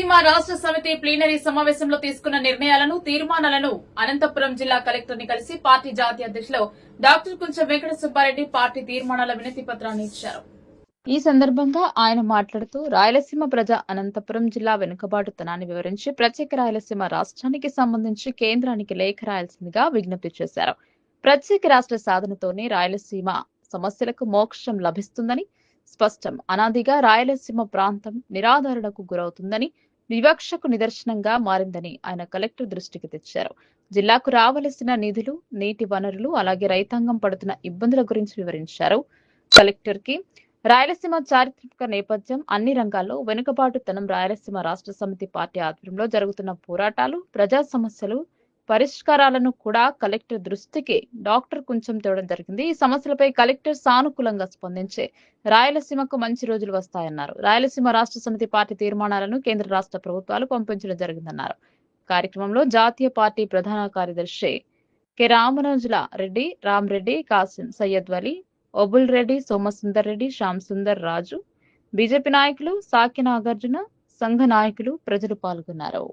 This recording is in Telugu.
రాయలసీమ రాష్ట్ర సమితి ప్లీనరీ సమావేశంలో తీసుకున్న నిర్ణయాలను తీర్మానాలను అనంతపురం జిల్లా కలెక్టర్ ని కలిసి పార్టీ జాతీయ అధ్యక్షులు డాక్టర్ కుంచెం వెంకట సుబ్బారెడ్డి పార్టీ తీర్మానాల వినతి పత్రాన్ని ఇచ్చారు. ఈ సందర్భంగా ఆయన మాట్లాడుతూ రాయలసీమ ప్రజ అనంతపురం జిల్లా వెనుకబాటుతనాన్ని వివరించి ప్రత్యేక రాయలసీమ రాష్ట్రానికి సంబంధించి కేంద్రానికి లేఖ రాయాల్సిందిగా విజ్ఞప్తి చేశారు. ప్రత్యేక రాష్ట్ర సాధనతోనే రాయలసీమ సమస్యలకు మోక్షం లభిస్తుందని స్పష్టం. అనాదిగా రాయలసీమ ప్రాంతం నిరాదరణకు గురవుతుందని, వివక్షకు నిదర్శనంగా మారిందని ఆయన కలెక్టర్ దృష్టికి తెచ్చారు. జిల్లాకు రావలసిన నిధులు, నీటి వనరులు, అలాగే రైతాంగం పడుతున్న ఇబ్బందుల గురించి వివరించారు. కలెక్టర్ కి రాయలసీమ చారిత్రక నేపథ్యం, అన్ని రంగాల్లో వెనుకబాటుతనం, రాయలసీమ రాష్ట్ర సమితి పార్టీ ఆధ్వర్యంలో జరుగుతున్న పోరాటాలు, ప్రజా సమస్యలు పరిష్కారాలను కూడా కలెక్టర్ దృష్టికి డాక్టర్ కుంచెం తేవడం జరిగింది. ఈ సమస్యలపై కలెక్టర్ సానుకూలంగా స్పందించి రాయలసీమకు మంచి రోజులు వస్తాయన్నారు. రాయలసీమ రాష్ట్ర సమితి పార్టీ తీర్మానాలను కేంద్ర రాష్ట్ర ప్రభుత్వాలు పంపించడం జరిగిందన్నారు. కార్యక్రమంలో జాతీయ పార్టీ ప్రధాన కార్యదర్శి కె రామరాజుల రెడ్డి, రామరెడ్డి, కాసిం, సయ్యద్ వలి, ఒబుల్ రెడ్డి, సోమసుందర్ రెడ్డి, శ్యామ్ సుందర్ రాజు, బీజేపీ నాయకులు, సాకి నాగార్జున, సంఘ నాయకులు, ప్రజలు పాల్గొన్నారు.